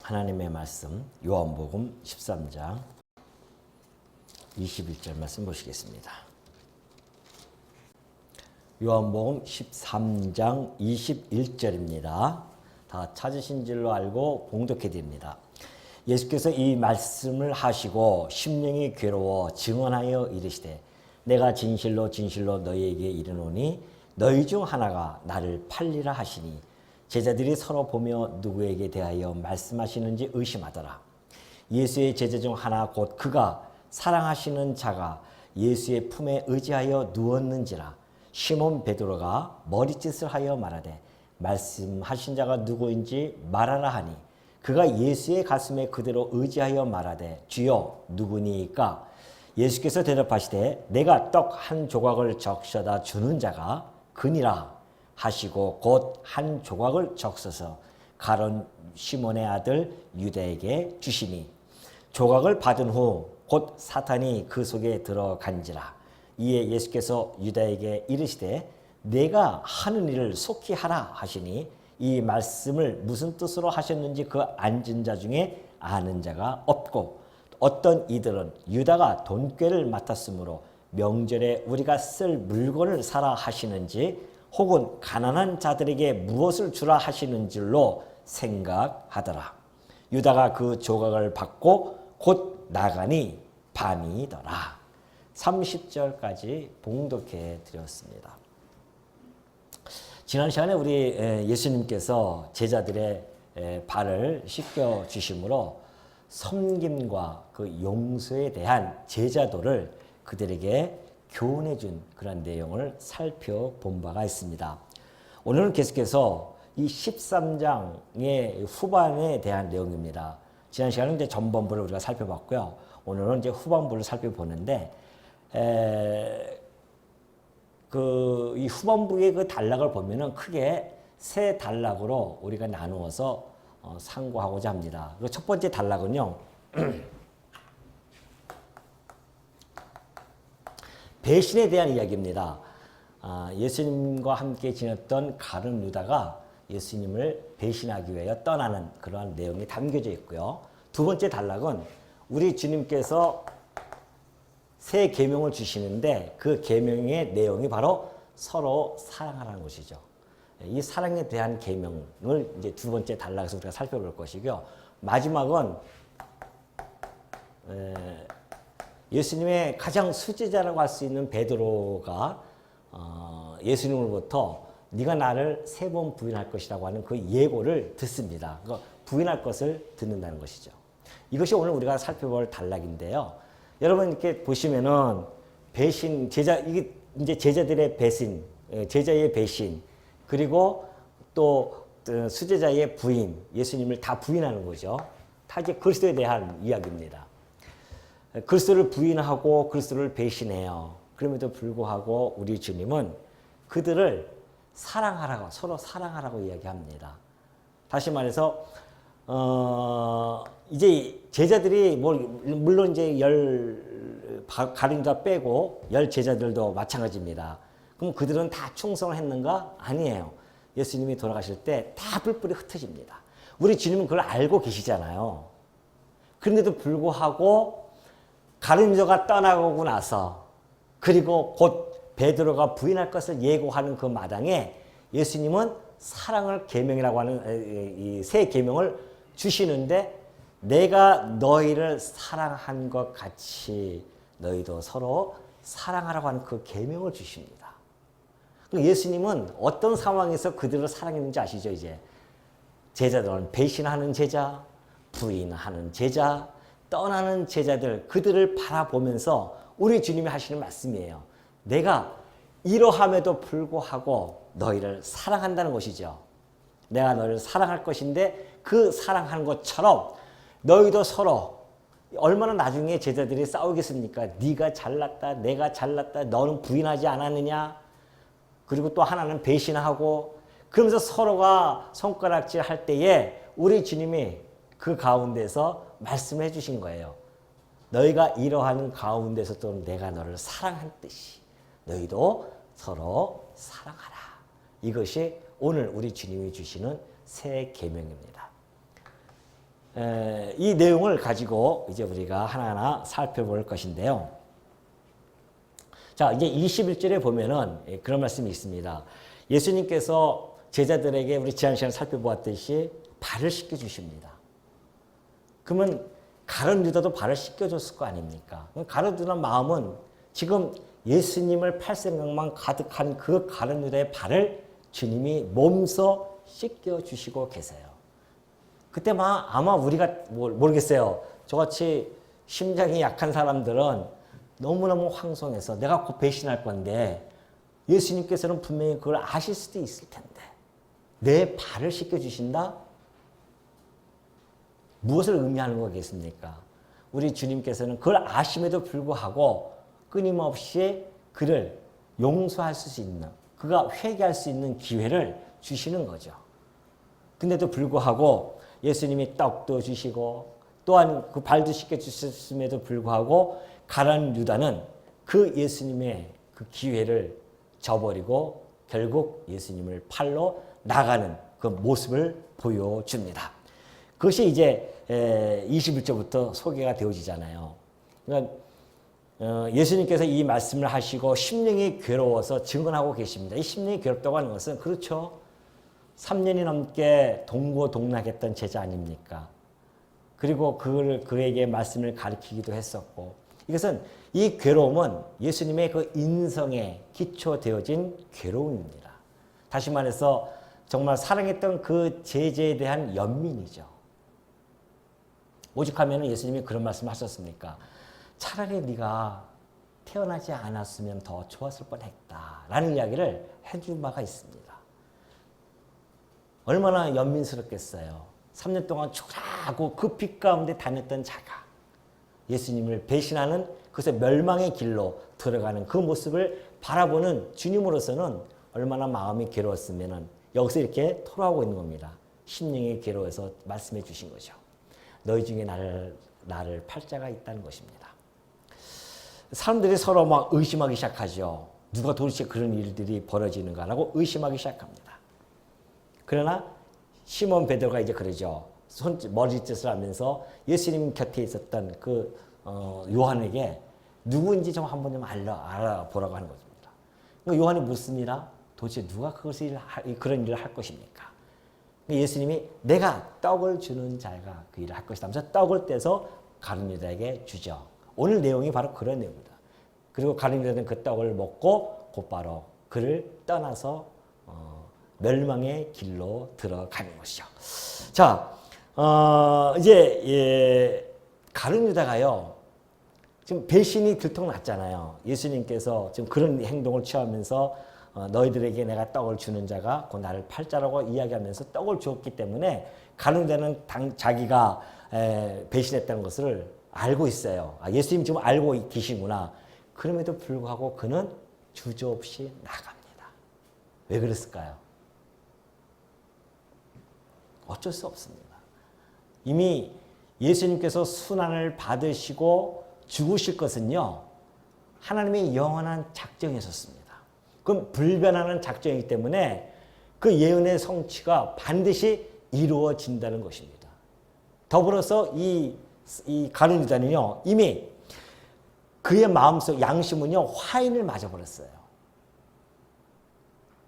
하나님의 말씀 요한복음 13장 21절 말씀 보시겠습니다. 요한복음 13장 21절입니다. 다 찾으신 줄로 알고 봉독해 드립니다. 예수께서 이 말씀을 하시고 심령이 괴로워 증언하여 이르시되 내가 진실로 진실로 너희에게 이르노니 너희 중 하나가 나를 팔리라 하시니 제자들이 서로 보며 누구에게 대하여 말씀하시는지 의심하더라. 예수의 제자 중 하나 곧 그가 사랑하시는 자가 예수의 품에 의지하여 누웠는지라. 시몬 베드로가 머리짓을 하여 말하되 말씀하신 자가 누구인지 말하라 하니 그가 예수의 가슴에 그대로 의지하여 말하되 주여 누구니까? 예수께서 대답하시되 내가 떡 한 조각을 적셔다 주는 자가 그니라 하시고 곧 한 조각을 적셔서 가룟 시몬의 아들 유다에게 주시니 조각을 받은 후 곧 사탄이 그 속에 들어간지라. 이에 예수께서 유다에게 이르시되 내가 하는 일을 속히 하라 하시니 이 말씀을 무슨 뜻으로 하셨는지 그 앉은 자 중에 아는 자가 없고 어떤 이들은 유다가 돈꾀를 맡았으므로 명절에 우리가 쓸 물건을 사라 하시는지 혹은 가난한 자들에게 무엇을 주라 하시는 줄로 생각하더라. 유다가 그 조각을 받고 곧 나가니 밤이더라. 30절까지 봉독해 드렸습니다. 지난 시간에 우리 예수님께서 제자들의 발을 씻겨 주심으로 섬김과 그 용서에 대한 제자도를 그들에게 교훈해 준 그런 내용을 살펴본 바가 있습니다. 오늘은 계속해서 이 13장의 후반에 대한 내용입니다. 지난 시간은 이제 전반부를 우리가 살펴봤고요. 오늘은 이제 후반부를 살펴보는데 이 후반부의 그 단락을 보면은 크게 세 단락으로 우리가 나누어서 상고하고자 합니다. 그 첫 번째 단락은요. 배신에 대한 이야기입니다. 예수님과 함께 지냈던 가룟 유다가 예수님을 배신하기 위하여 떠나는 그러한 내용이 담겨져 있고요. 두 번째 단락은 우리 주님께서 새 계명을 주시는데 그 계명의 내용이 바로 서로 사랑하라는 것이죠. 이 사랑에 대한 계명을 이제 두 번째 단락에서 우리가 살펴볼 것이고요. 마지막은 예수님의 가장 수제자라고 할 수 있는 베드로가 예수님으로부터 네가 나를 3번 부인할 것이라고 하는 그 예고를 듣습니다. 부인할 것을 듣는다는 것이죠. 이것이 오늘 우리가 살펴볼 단락인데요. 여러분 이렇게 보시면은 배신, 이게 이제 제자들의 배신, 제자의 배신, 그리고 또 수제자의 부인, 예수님을 다 부인하는 거죠. 다 이제 그리스도에 대한 이야기입니다. 그리스도를 부인하고 그리스도를 배신해요. 그럼에도 불구하고 우리 주님은 그들을 사랑하라고, 서로 사랑하라고 이야기합니다. 다시 말해서 이제 제자들이 물론 이제 가룟 유다 빼고 10 제자들도 마찬가지입니다. 그럼 그들은 다 충성을 했는가? 아니에요. 예수님이 돌아가실 때 다 뿔뿔이 흩어집니다. 우리 주님은 그걸 알고 계시잖아요. 그런데도 불구하고 가룟 유다가 떠나고 나서 그리고 곧 베드로가 부인할 것을 예고하는 그 마당에 예수님은 사랑을 계명이라고 하는 이 새 계명을 주시는데 내가 너희를 사랑한 것 같이 너희도 서로 사랑하라고 하는 그 계명을 주십니다. 예수님은 어떤 상황에서 그들을 사랑했는지 아시죠? 이제 제자들은 배신하는 제자, 부인하는 제자, 떠나는 제자들, 그들을 바라보면서 우리 주님이 하시는 말씀이에요. 내가 이러함에도 불구하고 너희를 사랑한다는 것이죠. 내가 너희를 사랑할 것인데 그 사랑하는 것처럼 너희도 서로 얼마나 나중에 제자들이 싸우겠습니까? 네가 잘났다, 내가 잘났다, 너는 부인하지 않았느냐? 그리고 또 하나는 배신하고 그러면서 서로가 손가락질 할 때에 우리 주님이 그 가운데서 말씀해 주신 거예요. 너희가 이러한 가운데서도 내가 너를 사랑했듯이 너희도 서로 사랑하라. 이것이 오늘 우리 주님이 주시는 새 계명입니다. 이 내용을 가지고 이제 우리가 하나하나 살펴볼 것인데요. 자, 이제 21절에 보면은 그런 말씀이 있습니다. 예수님께서 제자들에게 우리 지난 시간에 살펴보았듯이 발을 씻겨 주십니다. 그러면 가룟 유다도 발을 씻겨 줬을 거 아닙니까? 가룟 유다 마음은 지금 예수님을 팔 생각만 가득한 그 가룟 유다의 발을 주님이 몸소 씻겨 주시고 계세요. 그때 아마 우리가 모르겠어요. 저같이 심장이 약한 사람들은 너무너무 황송해서 내가 곧 배신할 건데 예수님께서는 분명히 그걸 아실 수도 있을 텐데 내 발을 씻겨주신다? 무엇을 의미하는 거겠습니까? 우리 주님께서는 그걸 아심에도 불구하고 끊임없이 그를 용서할 수 있는, 그가 회개할 수 있는 기회를 주시는 거죠. 근데도 불구하고 예수님이 떡도 주시고 또한 그 발도 씻겨주셨음에도 불구하고 가룟 유다는 그 예수님의 그 기회를 저버리고 결국 예수님을 팔러 나가는 그 모습을 보여줍니다. 그것이 이제 21절부터 소개가 되어지잖아요. 그러니까 예수님께서 이 말씀을 하시고 심령이 괴로워서 증언하고 계십니다. 이 심령이 괴롭다고 하는 것은 그렇죠. 3년이 넘게 동고동락했던 제자 아닙니까? 그리고 그에게 말씀을 가르치기도 했었고 이것은 이 괴로움은 예수님의 그 인성에 기초되어진 괴로움입니다. 다시 말해서 정말 사랑했던 그 제자에 대한 연민이죠. 오죽하면 예수님이 그런 말씀 하셨습니까? 차라리 네가 태어나지 않았으면 더 좋았을 뻔했다 라는 이야기를 해준 바가 있습니다. 얼마나 연민스럽겠어요. 3년 동안 초라하고 그 빛 가운데 다녔던 자가 예수님을 배신하는 그것의 멸망의 길로 들어가는 그 모습을 바라보는 주님으로서는 얼마나 마음이 괴로웠으면 여기서 이렇게 토로하고 있는 겁니다. 심령이 괴로워서 말씀해 주신 거죠. 너희 중에 나를 팔 자가 있다는 것입니다. 사람들이 서로 막 의심하기 시작하죠. 누가 도대체 그런 일들이 벌어지는가라고 의심하기 시작합니다. 그러나 시몬 베드로가 이제 그러죠. 머리짓을 하면서 예수님 곁에 있었던 그 요한에게 누구인지 좀 한번 좀 알아보라고 하는 것입니다. 그러니까 요한이 묻습니다. 도대체 누가 그런 일을 할 것입니까? 예수님이 내가 떡을 주는 자가 그 일을 할 것이다 하면서 떡을 떼서 가룟 유다에게 주죠. 오늘 내용이 바로 그런 내용입니다. 그리고 가룟 유다는 그 떡을 먹고 곧바로 그를 떠나서 멸망의 길로 들어가는 것이죠. 자, 이제 가룟 유다가요. 지금 배신이 들통났잖아요. 예수님께서 지금 그런 행동을 취하면서 너희들에게 내가 떡을 주는 자가 곧 나를 팔 자라고 이야기하면서 떡을 주었기 때문에 가룟 유다는 자기가 배신했다는 것을 알고 있어요. 예수님 지금 알고 계시구나. 그럼에도 불구하고 그는 주저없이 나갑니다. 왜 그랬을까요? 어쩔 수 없습니다. 이미 예수님께서 순환을 받으시고 죽으실 것은요. 하나님의 영원한 작정이었습니다. 그럼 불변하는 작정이기 때문에 그 예언의 성취가 반드시 이루어진다는 것입니다. 더불어서 이 가룟 유다는요. 이미 그의 마음속 양심은요. 화인을 맞아버렸어요.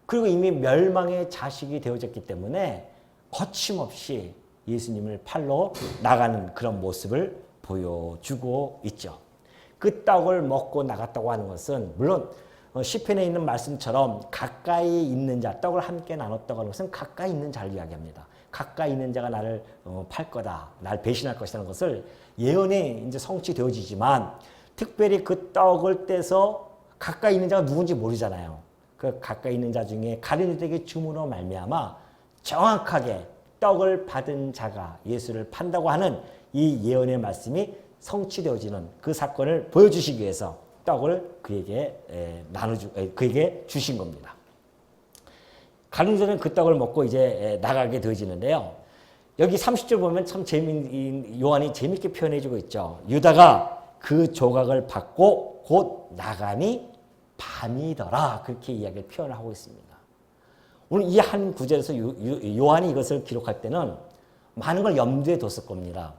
그리고 이미 멸망의 자식이 되어졌기 때문에 거침없이 예수님을 팔러 나가는 그런 모습을 보여주고 있죠. 그 떡을 먹고 나갔다고 하는 것은 물론 시편에 있는 말씀처럼 가까이 있는 자, 떡을 함께 나눴다고 하는 것은 가까이 있는 자를 이야기합니다. 가까이 있는 자가 나를 팔 거다, 날 배신할 것이라는 것을 예언에 이제 성취되어지지만 특별히 그 떡을 떼서 가까이 있는 자가 누군지 모르잖아요. 그 가까이 있는 자 중에 가룟 유다에게 줌으로 말미암아 정확하게 떡을 받은 자가 예수를 판다고 하는 이 예언의 말씀이 성취되어지는 그 사건을 보여주시기 위해서 떡을 그에게 그에게 주신 겁니다. 가룟 유다는 그 떡을 먹고 이제 나가게 되어지는데요. 여기 30절 보면 참 요한이 재밌게 표현해주고 있죠. 유다가 그 조각을 받고 곧 나가니 밤이더라. 그렇게 이야기를 표현하고 있습니다. 오늘 이 한 구절에서 요한이 이것을 기록할 때는 많은 걸 염두에 뒀을 겁니다.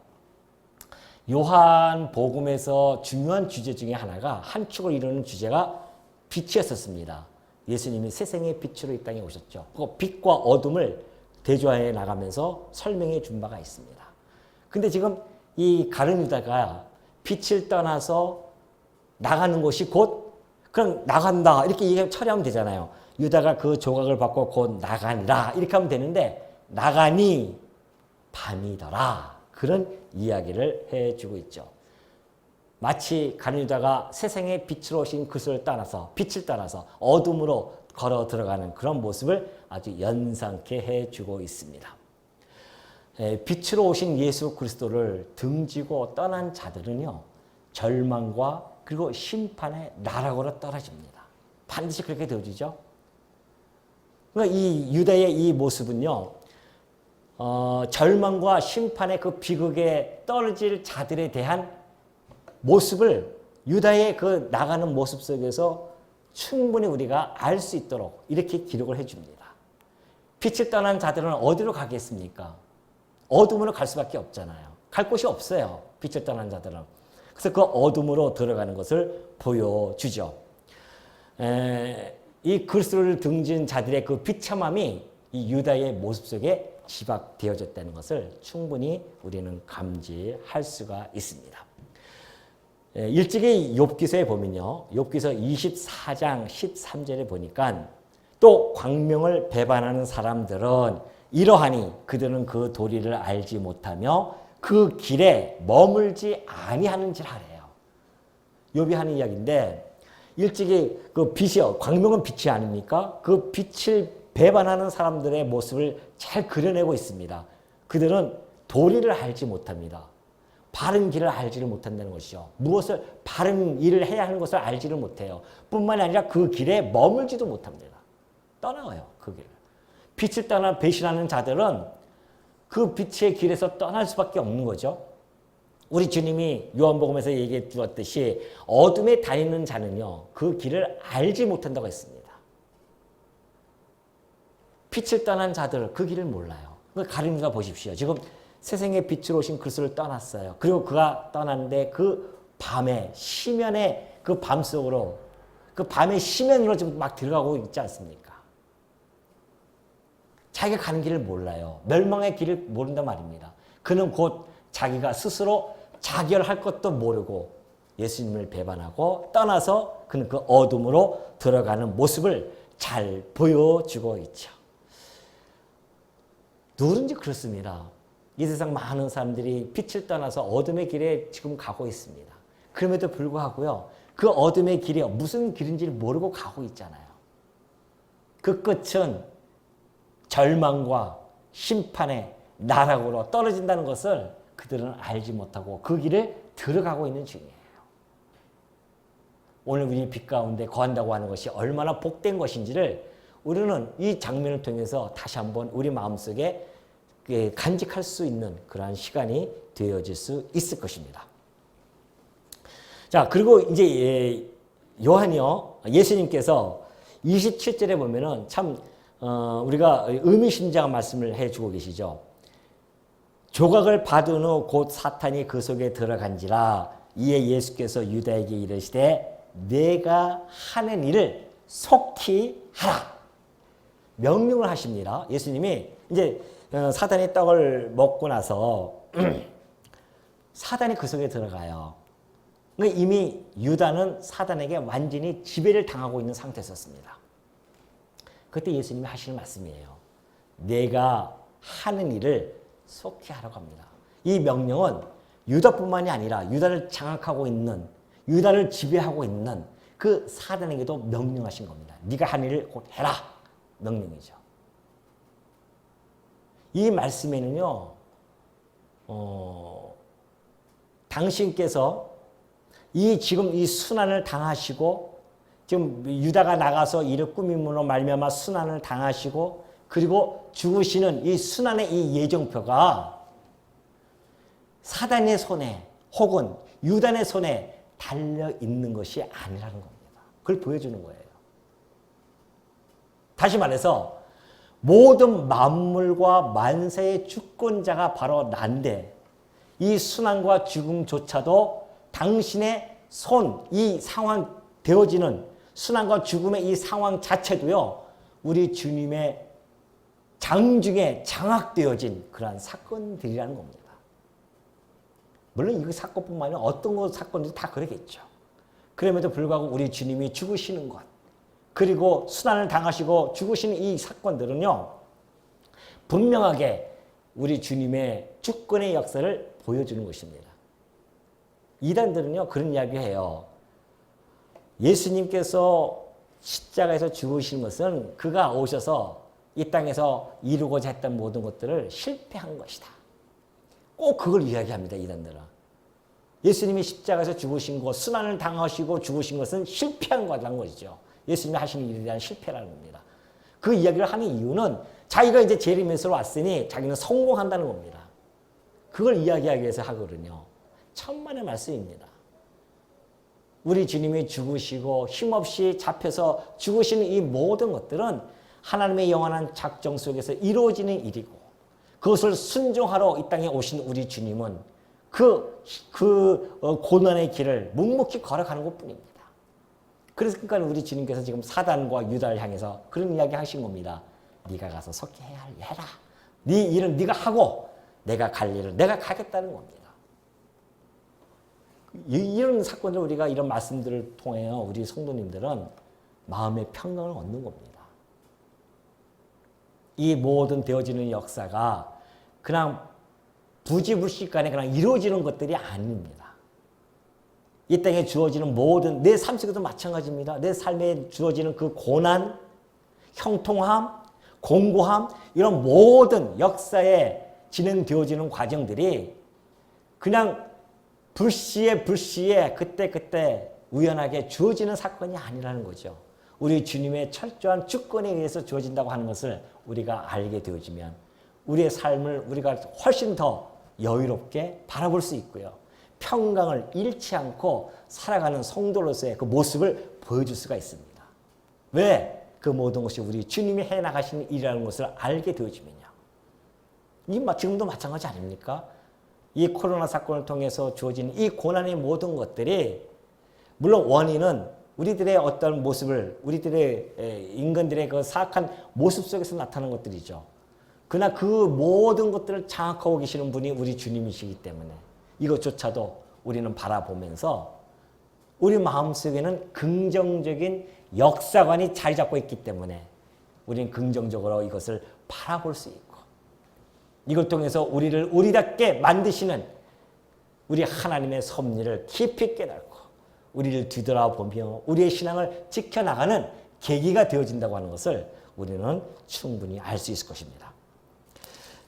요한 복음에서 중요한 주제 중에 하나가 한 축을 이루는 주제가 빛이었었습니다. 예수님이 세상의 빛으로 이 땅에 오셨죠. 그 빛과 어둠을 대조해 나가면서 설명해 준 바가 있습니다. 근데 지금 이 가룟 유다가 빛을 떠나서 나가는 곳이 곧 그냥 나간다 이렇게 처리하면 되잖아요. 유다가 그 조각을 받고 곧 나가니라 이렇게 하면 되는데 나가니 밤이더라. 그런 이야기를 해주고 있죠. 마치 가룟 유다가 세상의 빛으로 오신 그리스도를 따라서 빛을 따라서 어둠으로 걸어 들어가는 그런 모습을 아주 연상케 해주고 있습니다. 빛으로 오신 예수 그리스도를 등지고 떠난 자들은요, 절망과 그리고 심판의 나락으로 떨어집니다. 반드시 그렇게 되어지죠. 그러니까 이 유다의 이 모습은요, 절망과 심판의 그 비극에 떨어질 자들에 대한 모습을 유다의 그 나가는 모습 속에서 충분히 우리가 알 수 있도록 이렇게 기록을 해줍니다. 빛을 떠난 자들은 어디로 가겠습니까? 어둠으로 갈 수밖에 없잖아요. 갈 곳이 없어요. 빛을 떠난 자들은. 그래서 그 어둠으로 들어가는 것을 보여주죠. 이 그리스도를 등진 자들의 그 비참함이 이 유다의 모습 속에 지박되어졌다는 것을 충분히 우리는 감지할 수가 있습니다. 일찍이 욥기서에 보면요. 욥기서 24장 13절에 보니까 또 광명을 배반하는 사람들은 이러하니 그들은 그 도리를 알지 못하며 그 길에 머물지 아니하는지라 하래요. 욥이 하는 이야기인데 일찍이 그 빛이요. 광명은 빛이 아닙니까? 그 빛을 배반하는 사람들의 모습을 잘 그려내고 있습니다. 그들은 도리를 알지 못합니다. 바른 길을 알지를 못한다는 것이죠. 무엇을 바른 일을 해야 하는 것을 알지를 못해요. 뿐만 아니라 그 길에 머물지도 못합니다. 떠나와요. 그 길을. 빛을 떠나 배신하는 자들은 그 빛의 길에서 떠날 수밖에 없는 거죠. 우리 주님이 요한복음에서 얘기해 주었듯이 어둠에 다니는 자는요. 그 길을 알지 못한다고 했습니다. 빛을 떠난 자들 그 길을 몰라요. 가룟 유다 보십시오. 지금 세상의 빛으로 오신 그리스도를 떠났어요. 그리고 그가 떠났는데 그 밤에 시면에 그 밤 속으로 그 밤의 시면으로 지금 막 들어가고 있지 않습니까? 자기가 가는 길을 몰라요. 멸망의 길을 모른단 말입니다. 그는 곧 자기가 스스로 자결할 것도 모르고 예수님을 배반하고 떠나서 그는 그 어둠으로 들어가는 모습을 잘 보여주고 있죠. 누구든지 그렇습니다. 이 세상 많은 사람들이 빛을 떠나서 어둠의 길에 지금 가고 있습니다. 그럼에도 불구하고요. 그 어둠의 길이 무슨 길인지를 모르고 가고 있잖아요. 그 끝은 절망과 심판의 나락으로 떨어진다는 것을 그들은 알지 못하고 그 길을 들어가고 있는 중이에요. 오늘 우리 빛 가운데 거한다고 하는 것이 얼마나 복된 것인지를 우리는 이 장면을 통해서 다시 한번 우리 마음속에 간직할 수 있는 그러한 시간이 되어질 수 있을 것입니다. 자, 그리고 이제 요한이요, 예수님께서 27절에 보면은 참 우리가 의미심장한 말씀을 해주고 계시죠. 조각을 받은 후 곧 사탄이 그 속에 들어간지라. 이에 예수께서 유다에게 이르시되 내가 하는 일을 속히 하라. 명령을 하십니다. 예수님이 이제 사단이 떡을 먹고 나서 사단이 그 속에 들어가요. 그러니까 이미 유다는 사단에게 완전히 지배를 당하고 있는 상태였습니다. 그때 예수님이 하시는 말씀이에요. 내가 하는 일을 속히 하라고 합니다. 이 명령은 유다뿐만이 아니라 유다를 장악하고 있는, 유다를 지배하고 있는 그 사단에게도 명령하신 겁니다. 네가 하는 일을 곧 해라. 명령이죠. 이 말씀에는요, 당신께서 지금 이 순환을 당하시고, 지금 유다가 나가서 이를 꾸밈으로 말미암아 순환을 당하시고, 그리고 죽으시는 이 순환의 이 예정표가 사단의 손에 혹은 유단의 손에 달려 있는 것이 아니라는 겁니다. 그걸 보여주는 거예요. 다시 말해서 모든 만물과 만세의 주권자가 바로 난데 이 순환과 죽음조차도 당신의 이 상황 되어지는 순환과 죽음의 이 상황 자체도요, 우리 주님의 장중에 장악되어진 그러한 사건들이라는 겁니다. 물론 이 사건뿐만 아니라 어떤 사건도 다 그러겠죠. 그럼에도 불구하고 우리 주님이 죽으시는 것, 그리고 순환을 당하시고 죽으시는 이 사건들은요, 분명하게 우리 주님의 주권의 역사를 보여주는 것입니다. 이단들은요, 그런 이야기를 해요. 예수님께서 십자가에서 죽으신 것은 그가 오셔서 이 땅에서 이루고자 했던 모든 것들을 실패한 것이다. 꼭 그걸 이야기합니다, 이단들은. 예수님이 십자가에서 죽으신 것, 순환을 당하시고 죽으신 것은 실패한 거라는 것이죠. 예수님이 하시는 일에 대한 실패라는 겁니다. 그 이야기를 하는 이유는 자기가 이제 재림에서 왔으니 자기는 성공한다는 겁니다. 그걸 이야기하기 위해서 하거든요. 천만의 말씀입니다. 우리 주님이 죽으시고 힘없이 잡혀서 죽으시는 이 모든 것들은 하나님의 영원한 작정 속에서 이루어지는 일이고, 그것을 순종하러 이 땅에 오신 우리 주님은 고난의 길을 묵묵히 걸어가는 것뿐입니다. 그래서 그러니까 우리 주님께서 지금 사단과 유다를 향해서 그런 이야기 하신 겁니다. 네가 가서 속해야 할 일 해라. 네 일은 네가 하고 내가 갈 일을 내가 가겠다는 겁니다. 이런 사건을 우리가 이런 말씀들을 통해 우리 성도님들은 마음의 평강을 얻는 겁니다. 이 모든 되어지는 역사가 그냥 부지불식간에 그냥 이루어지는 것들이 아닙니다. 이 땅에 주어지는 모든 내 삶 속에도 마찬가지입니다. 내 삶에 주어지는 그 고난, 형통함, 공고함, 이런 모든 역사에 진행되어지는 과정들이 그냥 불시에 그때 우연하게 주어지는 사건이 아니라는 거죠. 우리 주님의 철저한 주권에 의해서 주어진다고 하는 것을 우리가 알게 되어지면 우리의 삶을 우리가 훨씬 더 여유롭게 바라볼 수 있고요. 평강을 잃지 않고 살아가는 성도로서의 그 모습을 보여줄 수가 있습니다. 왜? 그 모든 것이 우리 주님이 해나가시는 일이라는 것을 알게 되어지면요. 지금도 마찬가지 아닙니까? 이 코로나 사건을 통해서 주어진 이 고난의 모든 것들이 물론 원인은 우리들의 어떤 모습을 우리들의 인간들의 그 사악한 모습 속에서 나타나는 것들이죠. 그러나 그 모든 것들을 장악하고 계시는 분이 우리 주님이시기 때문에 이것조차도 우리는 바라보면서 우리 마음속에는 긍정적인 역사관이 자리 잡고 있기 때문에 우리는 긍정적으로 이것을 바라볼 수 있고, 이걸 통해서 우리를 우리답게 만드시는 우리 하나님의 섭리를 깊이 깨닫고 우리를 뒤돌아보며 우리의 신앙을 지켜나가는 계기가 되어진다고 하는 것을 우리는 충분히 알 수 있을 것입니다.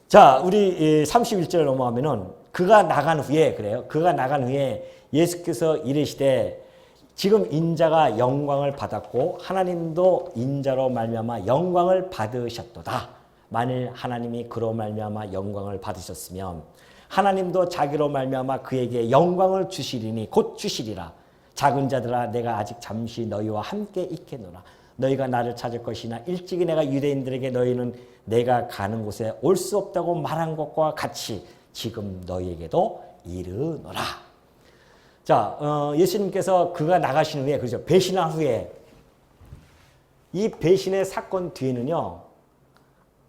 자, 우리 31절 넘어가면은 그가 나간 후에 그래요. 그가 나간 후에 예수께서 이르시되 지금 인자가 영광을 받았고 하나님도 인자로 말미암아 영광을 받으셨도다. 만일 하나님이 그로 말미암아 영광을 받으셨으면 하나님도 자기로 말미암아 그에게 영광을 주시리니 곧 주시리라. 작은 자들아 내가 아직 잠시 너희와 함께 있겠노라. 너희가 나를 찾을 것이나 일찍이 내가 유대인들에게 너희는 내가 가는 곳에 올 수 없다고 말한 것과 같이 지금 너희에게도 이르노라. 자, 예수님께서 그가 나가신 후에, 그죠? 배신한 후에 이 배신의 사건 뒤에는요,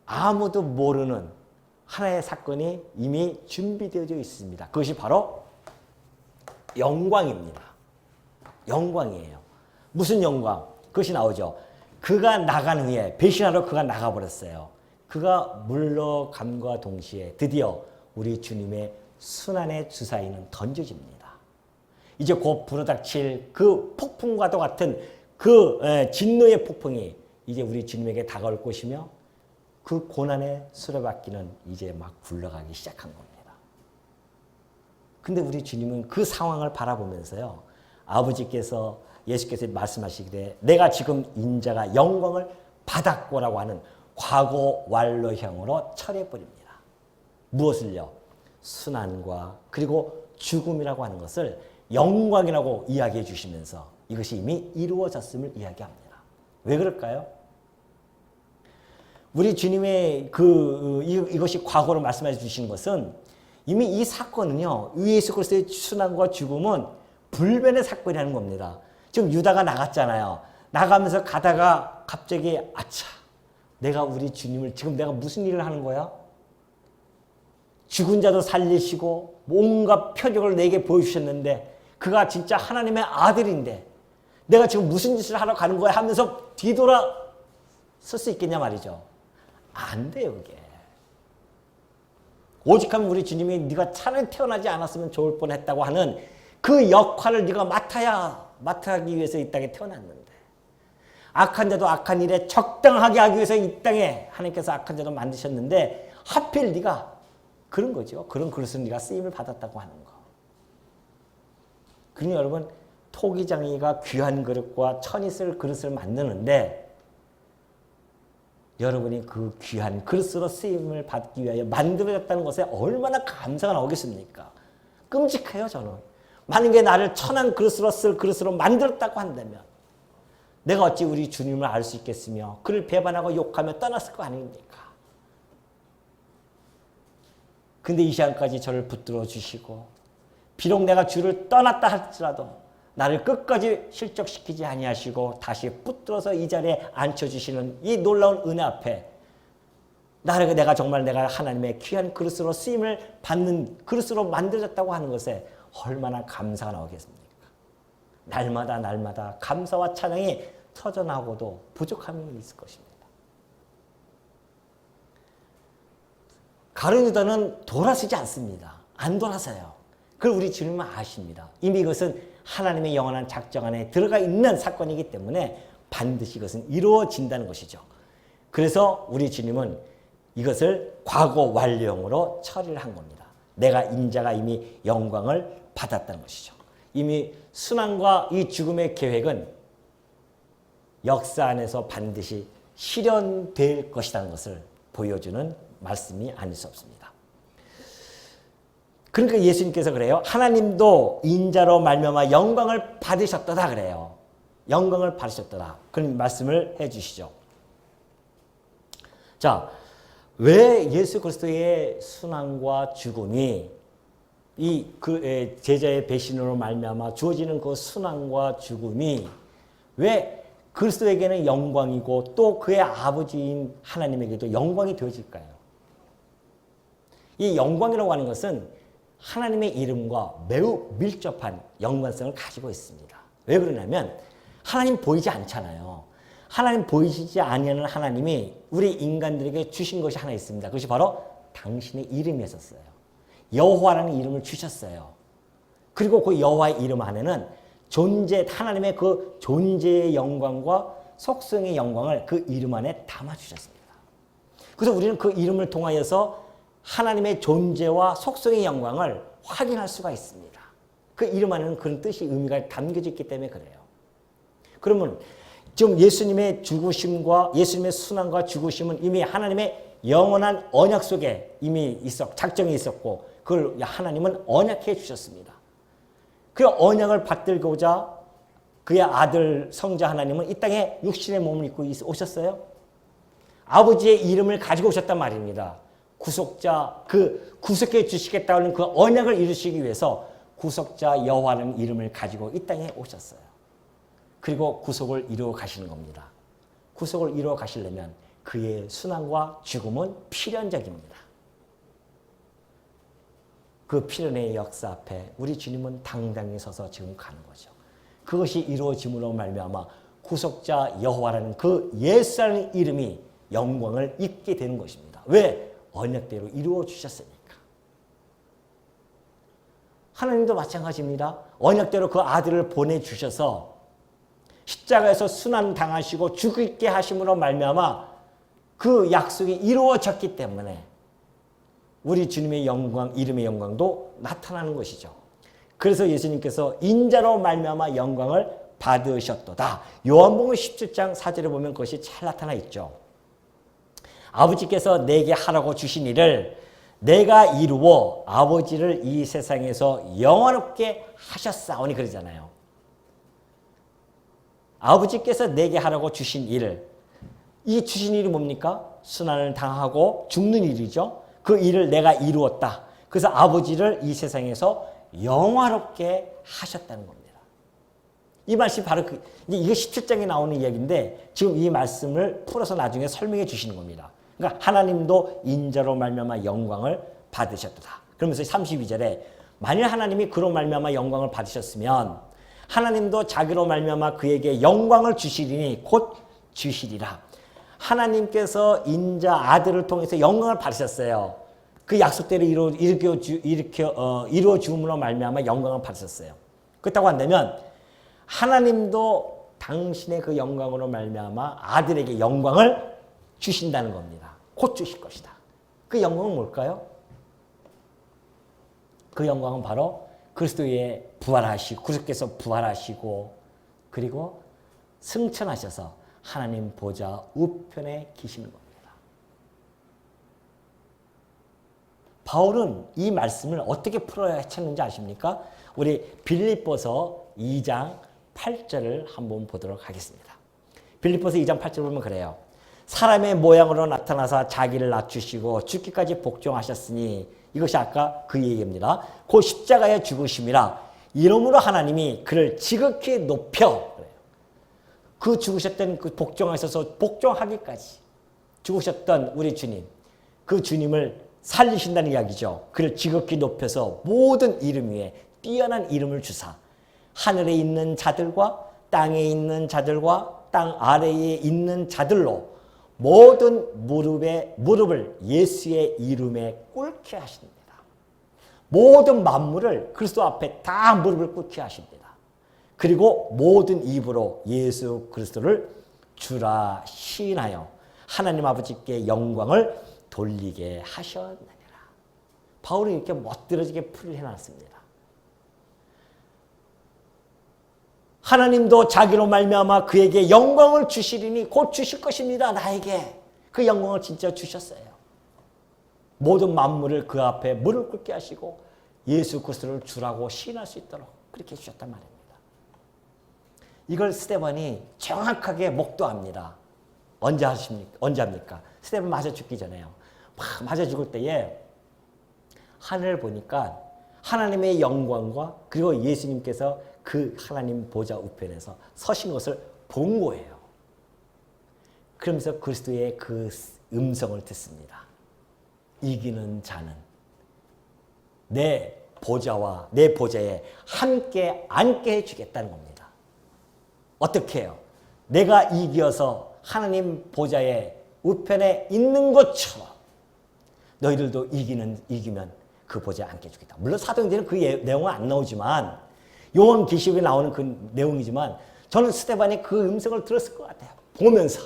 아무도 모르는 하나의 사건이 이미 준비되어져 있습니다. 그것이 바로 영광입니다. 영광이에요. 무슨 영광? 그것이 나오죠. 그가 나간 후에 배신하러 그가 나가버렸어요. 그가 물러감과 동시에 드디어 우리 주님의 순환의 주사위는 던져집니다. 이제 곧 불어닥칠 그 폭풍과도 같은 그 진노의 폭풍이 이제 우리 주님에게 다가올 것이며 그 고난의 수레바퀴는 이제 막 굴러가기 시작한 겁니다. 근데 우리 주님은 그 상황을 바라보면서요, 아버지께서 예수께서 말씀하시기를 내가 지금 인자가 영광을 받았고라고 하는 과거 완료형으로 처리해버립니다. 무엇을요? 순환과 그리고 죽음이라고 하는 것을 영광이라고 이야기해 주시면서 이것이 이미 이루어졌음을 이야기합니다. 왜 그럴까요? 우리 주님의 이것이 과거로 말씀해 주신 것은 이미 이 사건은요, 예수 그리스도의 순환과 죽음은 불변의 사건이라는 겁니다. 지금 유다가 나갔잖아요. 나가면서 가다가 갑자기 아차, 내가 우리 주님을 지금 내가 무슨 일을 하는 거야? 죽은 자도 살리시고 온갖 표적을 내게 보여주셨는데 그가 진짜 하나님의 아들인데 내가 지금 무슨 짓을 하러 가는 거야 하면서 뒤돌아 설 수 있겠냐 말이죠. 안 돼요, 그게. 오직하면 우리 주님이 네가 차라리 태어나지 않았으면 좋을 뻔했다고 하는 그 역할을 네가 맡아하기 위해서 이 땅에 태어났는데, 악한 자도 악한 일에 적당하게 하기 위해서 이 땅에 하나님께서 악한 자도 만드셨는데 하필 네가 그런 거죠. 그런 그릇은 네가 쓰임을 받았다고 하는 거. 그러니 여러분, 토기장이가 귀한 그릇과 천이 쓸 그릇을 만드는데 여러분이 그 귀한 그릇으로 쓰임을 받기 위하여 만들어졌다는 것에 얼마나 감사가 나오겠습니까? 끔찍해요, 저는. 만약에 나를 천한 그릇으로 쓸 그릇으로 만들었다고 한다면 내가 어찌 우리 주님을 알 수 있겠으며 그를 배반하고 욕하며 떠났을 거 아닙니까? 근데 이 시간까지 저를 붙들어 주시고 비록 내가 주를 떠났다 할지라도 나를 끝까지 실족시키지 아니하시고 다시 붙들어서 이 자리에 앉혀주시는 이 놀라운 은혜 앞에 내가 정말 내가 하나님의 귀한 그릇으로 쓰임을 받는 그릇으로 만들어졌다고 하는 것에 얼마나 감사가 나오겠습니까? 날마다 감사와 찬양이 터져나오고도 부족함이 있을 것입니다. 가룟 유다는 돌아서지 않습니다. 안 돌아서요. 그걸 우리 주님은 아십니다. 이미 이것은 하나님의 영원한 작정 안에 들어가 있는 사건이기 때문에 반드시 이것은 이루어진다는 것이죠. 그래서 우리 주님은 이것을 과거 완료형으로 처리를 한 겁니다. 내가 인자가 이미 영광을 받았다는 것이죠. 이미 순환과 이 죽음의 계획은 역사 안에서 반드시 실현될 것이라는 것을 보여주는 말씀이 아닐 수 없습니다. 그러니까 예수님께서 그래요. 하나님도 인자로 말미암아 영광을 받으셨도다 그래요. 영광을 받으셨도다. 그런 말씀을 해주시죠. 자, 왜 예수 그리스도의 순환과 죽음이 제자의 배신으로 말미암아 주어지는 그 순환과 죽음이 왜 그리스도에게는 영광이고 또 그의 아버지인 하나님에게도 영광이 되어질까요? 이 영광이라고 하는 것은 하나님의 이름과 매우 밀접한 연관성을 가지고 있습니다. 왜 그러냐면 하나님 보이지 않잖아요. 하나님 보이시지 아니하는 하나님이 우리 인간들에게 주신 것이 하나 있습니다. 그것이 바로 당신의 이름이었어요. 여호와라는 이름을 주셨어요. 그리고 그 여호와의 이름 안에는 하나님의 그 존재의 영광과 속성의 영광을 그 이름 안에 담아주셨습니다. 그래서 우리는 그 이름을 통하여서 하나님의 존재와 속성의 영광을 확인할 수가 있습니다. 그 이름 안에는 그런 뜻이 의미가 담겨져 있기 때문에 그래요. 그러면 지금 예수님의 죽으심과 예수님의 순환과 죽으심은 이미 하나님의 영원한 언약 속에 이미 작정이 있었고 그걸 하나님은 언약해 주셨습니다. 그 언약을 받들고자 그의 아들 성자 하나님은 이 땅에 육신의 몸을 입고 오셨어요. 아버지의 이름을 가지고 오셨단 말입니다. 구속자, 그 구속해 주시겠다는 그 언약을 이루시기 위해서 구속자 여호와라는 이름을 가지고 이 땅에 오셨어요. 그리고 구속을 이루어 가시는 겁니다. 구속을 이루어 가시려면 그의 순환과 죽음은 필연적입니다. 그 필연의 역사 앞에 우리 주님은 당당히 서서 지금 가는 거죠. 그것이 이루어짐으로 말미암아 구속자 여호와라는 그 예수라는 이름이 영광을 입게 되는 것입니다. 왜? 언약대로 이루어 주셨으니까. 하나님도 마찬가지입니다. 언약대로 그 아들을 보내주셔서 십자가에서 순환당하시고 죽게 하심으로 말미암아 그 약속이 이루어졌기 때문에 우리 주님의 영광, 이름의 영광도 나타나는 것이죠. 그래서 예수님께서 인자로 말미암아 영광을 받으셨도다. 요한복음 17장 4절에 보면 그것이 잘 나타나 있죠. 아버지께서 내게 하라고 주신 일을 내가 이루어 아버지를 이 세상에서 영원롭게 하셨사오니 그러잖아요. 아버지께서 내게 하라고 주신 일을, 이 주신 일이 뭡니까? 순환을 당하고 죽는 일이죠. 그 일을 내가 이루었다. 그래서 아버지를 이 세상에서 영화롭게 하셨다는 겁니다. 이 말씀이 바로 이게 17장에 나오는 이야기인데 지금 이 말씀을 풀어서 나중에 설명해 주시는 겁니다. 그러니까 하나님도 인자로 말미암아 영광을 받으셨다. 그러면서 32절에 만일 하나님이 그로 말미암아 영광을 받으셨으면 하나님도 자기로 말미암아 그에게 영광을 주시리니 곧 주시리라. 하나님께서 인자 아들을 통해서 영광을 받으셨어요. 그 약속대로 이루어 주음으로 말미암아 영광을 받으셨어요. 그렇다고 한다면 하나님도 당신의 그 영광으로 말미암아 아들에게 영광을 주신다는 겁니다. 곧 주실 것이다. 그 영광은 뭘까요? 그 영광은 바로 그리스도의 부활하시고 그리스도께서 부활하시고 그리고 승천하셔서 하나님 보좌 우편에 계시는 겁니다. 바울은 이 말씀을 어떻게 풀어야 쳤는지 아십니까? 우리 빌립보서 2장 8절을 한번 보도록 하겠습니다. 빌립보서 2장 8절 보면 그래요. 사람의 모양으로 나타나사 자기를 낮추시고 죽기까지 복종하셨으니 이것이 아까 그 얘기입니다. 그 십자가의 죽으심이라 이러므로 하나님이 그를 지극히 높여 그 죽으셨던 그 복종하셔서 복종하기까지 죽으셨던 우리 주님 그 주님을 살리신다는 이야기죠. 그를 지극히 높여서 모든 이름 위에 뛰어난 이름을 주사 하늘에 있는 자들과 땅에 있는 자들과 땅 아래에 있는 자들로 모든 무릎을 예수의 이름에 꿇게 하십니다. 모든 만물을 그리스도 앞에 다 무릎을 꿇게 하십니다. 그리고 모든 입으로 예수 그리스도를 주라 시인하여 하나님 아버지께 영광을 돌리게 하셨느니라. 바울이 이렇게 멋들어지게 풀을 해놨습니다. 하나님도 자기로 말미암아 그에게 영광을 주시리니 곧 주실 것입니다. 나에게 그 영광을 진짜 주셨어요. 모든 만물을 그 앞에 무릎 꿇게 하시고 예수 그리스도를 주라고 시인할 수 있도록 그렇게 해주셨단 말입니다. 이걸 스데반이 정확하게 목도합니다. 언제 합니까? 스데반 맞아 죽기 전에요. 막 맞아 죽을 때에 하늘을 보니까 하나님의 영광과 그리고 예수님께서 그 하나님 보좌 우편에서 서신 것을 본 거예요. 그러면서 그리스도의 그 음성을 듣습니다. 이기는 자는 내 보좌에 함께 앉게 해주겠다는 겁니다. 어떻게 해요? 내가 이겨서 하나님 보좌의 우편에 있는 것처럼 너희들도 이기면 그 보좌에 앉게 해주겠다. 물론 사도행전은 그 내용은 안 나오지만 요한계시록에 나오는 그 내용이지만 저는 스데반이 그 음성을 들었을 것 같아요. 보면서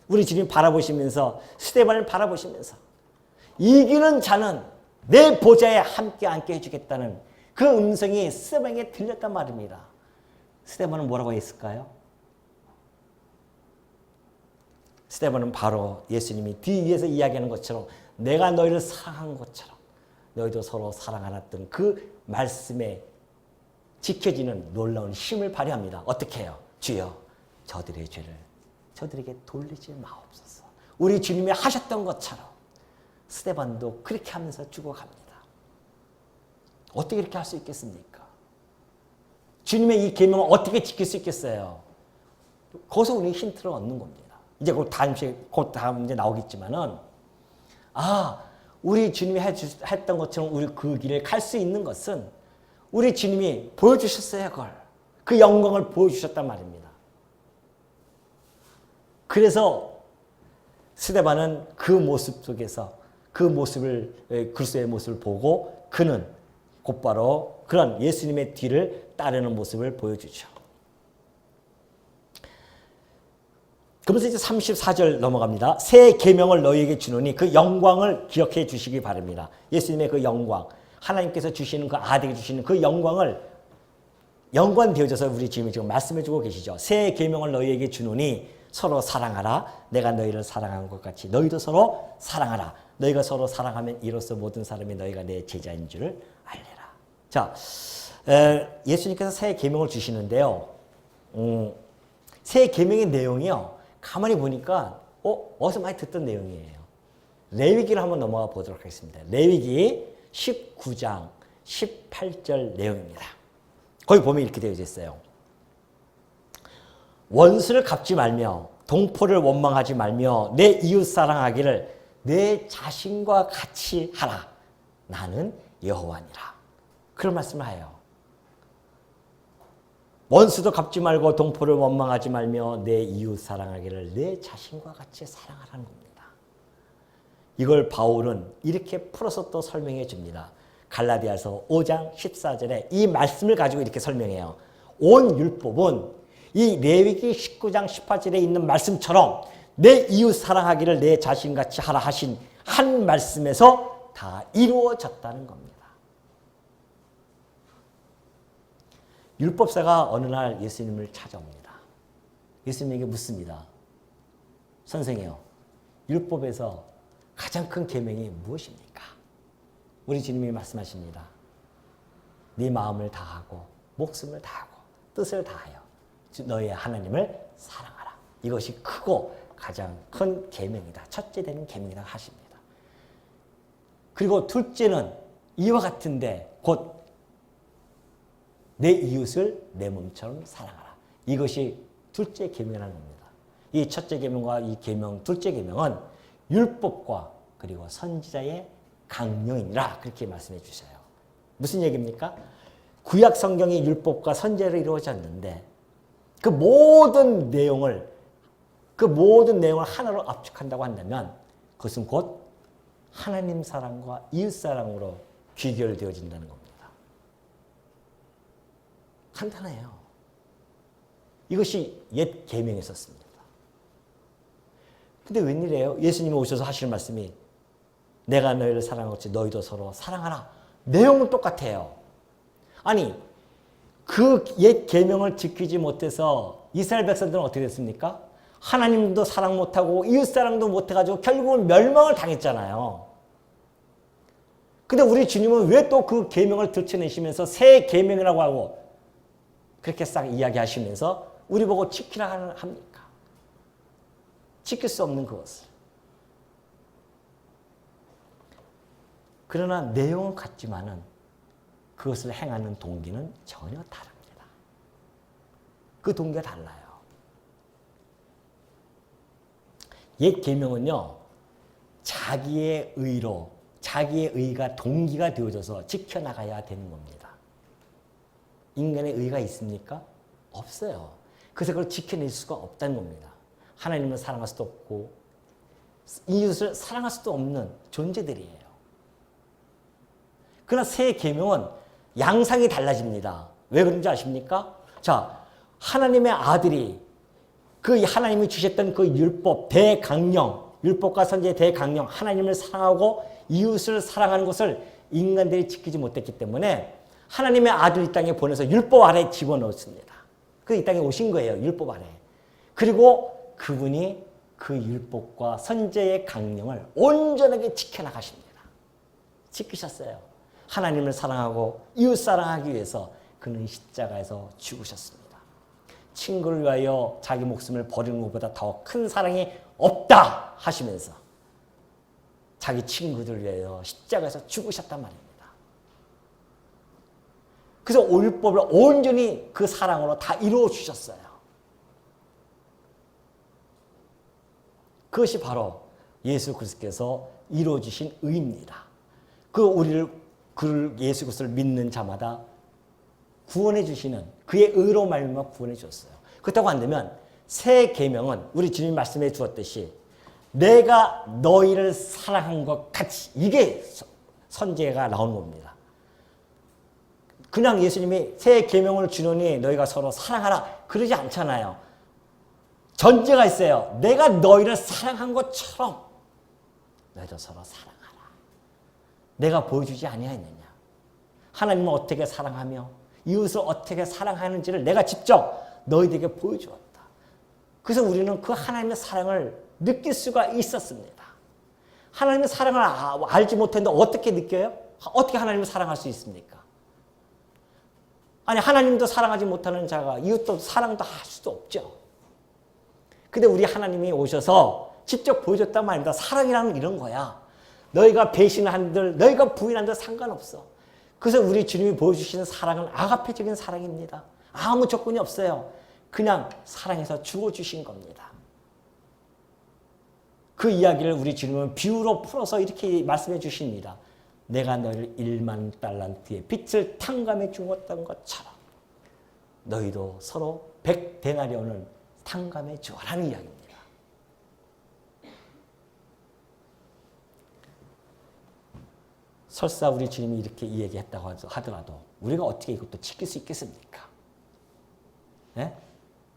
우리 주님 바라보시면서 스데반을 바라보시면서 이기는 자는 내 보좌에 함께 앉게 해주겠다는 그 음성이 스데반에게 들렸단 말입니다. 스데반은 뭐라고 했을까요? 스데반은 바로 예수님이 뒤에서 이야기하는 것처럼 내가 너희를 사랑한 것처럼 너희도 서로 사랑하였던 그 말씀에 지켜지는 놀라운 힘을 발휘합니다. 어떻게 해요? 주여 저들의 죄를 저들에게 돌리지 마옵소서. 우리 주님이 하셨던 것처럼 스데반도 그렇게 하면서 죽어갑니다. 어떻게 이렇게 할 수 있겠습니까? 주님의 이 계명을 어떻게 지킬 수 있겠어요? 거기서 우리 힌트를 얻는 겁니다. 이제 곧 다음 이제 나오겠지만은 우리 주님이 했던 것처럼 우리 그 길을 갈 수 있는 것은 우리 주님이 보여주셨어요. 그걸 그 영광을 보여주셨단 말입니다. 그래서 스데반은 그 모습 속에서 그 모습을 그리스도의 모습을 보고 그는 곧바로 그런 예수님의 뒤를 따르는 모습을 보여주죠. 그러면서 이제 34절 넘어갑니다. 새 계명을 너희에게 주노니 그 영광을 기억해 주시기 바랍니다. 예수님의 그 영광, 하나님께서 주시는 그 아들에게 주시는 그 영광을 연관되어져서 우리 지금 말씀해 주고 계시죠. 새 계명을 너희에게 주노니 서로 사랑하라. 내가 너희를 사랑한 것 같이 너희도 서로 사랑하라. 너희가 서로 사랑하면 이로써 모든 사람이 너희가 내 제자인 줄을 알리라. 자, 예수님께서 새 계명을 주시는데요. 새 계명의 내용이요. 가만히 보니까 어디서 많이 듣던 내용이에요. 레위기를 한번 넘어가 보도록 하겠습니다. 레위기 19장 18절 내용입니다. 거기 보면 이렇게 되어 있어요. 원수를 갚지 말며 동포를 원망하지 말며 내 이웃 사랑하기를 내 자신과 같이 하라. 나는 여호와니라. 그런 말씀을 해요. 원수도 갚지 말고 동포를 원망하지 말며 내 이웃 사랑하기를 내 자신과 같이 사랑하라는 겁니다. 이걸 바울은 이렇게 풀어서 또 설명해 줍니다. 갈라디아서 5장 14절에 이 말씀을 가지고 이렇게 설명해요. 온 율법은 이 레위기 19장 18절에 있는 말씀처럼 내 이웃 사랑하기를 내 자신같이 하라 하신 한 말씀에서 다 이루어졌다는 겁니다. 율법사가 어느 날 예수님을 찾아옵니다. 예수님에게 묻습니다. 선생이요, 율법에서 가장 큰 계명이 무엇입니까? 우리 주님이 말씀하십니다. 네 마음을 다하고 목숨을 다하고 뜻을 다하여 너의 하나님을 사랑하라. 이것이 크고 가장 큰 계명이다. 첫째 되는 계명이다 하십니다. 그리고 둘째는 이와 같은데 곧 내 이웃을 내 몸처럼 사랑하라. 이것이 둘째 계명이라는 겁니다. 이 첫째 계명과 이 계명, 둘째 계명은 율법과 그리고 선지자의 강령이니라 그렇게 말씀해 주셔요. 무슨 얘기입니까? 구약 성경이 율법과 선지자로 이루어졌는데 그 모든 내용을 하나로 압축한다고 한다면 그것은 곧 하나님 사랑과 이웃 사랑으로 귀결되어진다는 겁니다. 간단해요. 이것이 옛 계명에 있었습니다. 근데 웬일이에요? 예수님이 오셔서 하시는 말씀이 내가 너희를 사랑하듯이 너희도 서로 사랑하라. 내용은 똑같아요. 아니 그 옛 계명을 지키지 못해서 이스라엘 백성들은 어떻게 됐습니까? 하나님도 사랑 못하고 이웃 사랑도 못해가지고 결국은 멸망을 당했잖아요. 근데 우리 주님은 왜 또 그 계명을 들춰내시면서 새 계명이라고 하고 그렇게 싹 이야기하시면서 우리 보고 지키라 합니까? 지킬 수 없는 그것을. 그러나 내용은 같지만은 그것을 행하는 동기는 전혀 다릅니다. 그 동기가 달라요. 옛 계명은요, 자기의 의로, 자기의 의가 동기가 되어져서 지켜나가야 되는 겁니다. 인간의 의가 있습니까? 없어요. 그래서 그걸 지켜낼 수가 없다는 겁니다. 하나님을 사랑할 수도 없고 이웃을 사랑할 수도 없는 존재들이에요. 그러나 새 계명은 양상이 달라집니다. 왜 그런지 아십니까? 자, 하나님의 아들이 그 하나님이 주셨던 그 율법 대강령, 율법과 선지의 대강령, 하나님을 사랑하고 이웃을 사랑하는 것을 인간들이 지키지 못했기 때문에 하나님의 아들 이 땅에 보내서 율법 아래 집어넣었습니다. 그 이 땅에 오신 거예요. 율법 아래. 그리고 그분이 그 율법과 선지의 강령을 온전하게 지켜나가십니다. 지키셨어요. 하나님을 사랑하고 이웃 사랑하기 위해서 그는 십자가에서 죽으셨습니다. 친구를 위하여 자기 목숨을 버리는 것보다 더 큰 사랑이 없다 하시면서 자기 친구들을 위하여 십자가에서 죽으셨단 말입니다. 그래서 율법을 온전히 그 사랑으로 다 이루어 주셨어요. 그것이 바로 예수 그리스도께서 이루어 주신 의입니다. 그를 예수 그리스도를 믿는 자마다 구원해 주시는 그의 의로 말미암아 구원해 주셨어요. 그렇다고 한다면 새 계명은 우리 주님 말씀해 주었듯이 내가 너희를 사랑한 것 같이 이게 선지가 나오는 겁니다. 그냥 예수님이 새 계명을 주노니 너희가 서로 사랑하라 그러지 않잖아요. 전제가 있어요. 내가 너희를 사랑한 것처럼 너희도 서로 사랑하라. 내가 보여주지 아니하였느냐. 하나님을 어떻게 사랑하며 이웃을 어떻게 사랑하는지를 내가 직접 너희들에게 보여주었다. 그래서 우리는 그 하나님의 사랑을 느낄 수가 있었습니다. 하나님의 사랑을 알지 못했는데 어떻게 느껴요? 어떻게 하나님을 사랑할 수 있습니까? 아니 하나님도 사랑하지 못하는 자가 이웃도 사랑도 할 수도 없죠. 근데 우리 하나님이 오셔서 직접 보여줬단 말입니다. 사랑이라는 이런 거야. 너희가 배신한들, 너희가 부인한들 상관없어. 그래서 우리 주님이 보여주시는 사랑은 아가페적인 사랑입니다. 아무 조건이 없어요. 그냥 사랑해서 죽어주신 겁니다. 그 이야기를 우리 주님은 비유로 풀어서 이렇게 말씀해 주십니다. 내가 너희를 1만 달란트의 빚을 탕감해 주었던 것처럼 너희도 서로 100데나리온을 탕감해 주어라는 이야기입니다. 설사 우리 주님이 이렇게 이야기했다고 하더라도 우리가 어떻게 이것도 지킬 수 있겠습니까? 네?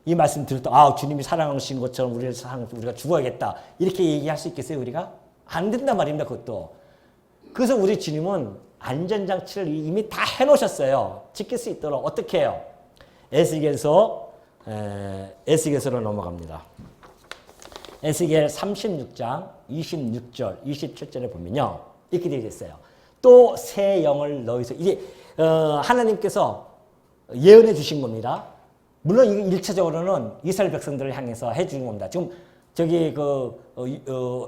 이 말씀 들을 때 주님이 사랑하신 것처럼 우리가 죽어야겠다 이렇게 얘기할 수 있겠어요? 우리가? 안 된단 말입니다. 그것도. 그래서 우리 주님은 안전장치를 이미 다 해놓으셨어요. 지킬 수 있도록. 어떻게 해요? 에스겔서로 넘어갑니다. 에스겔 36장 26절 27절에 보면요. 이렇게 되어 있어요. 또 새 영을 너희서 이게 하나님께서 예언해 주신 겁니다. 물론 이게 1차적으로는 이스라엘 백성들을 향해서 해 주는 겁니다. 지금 저기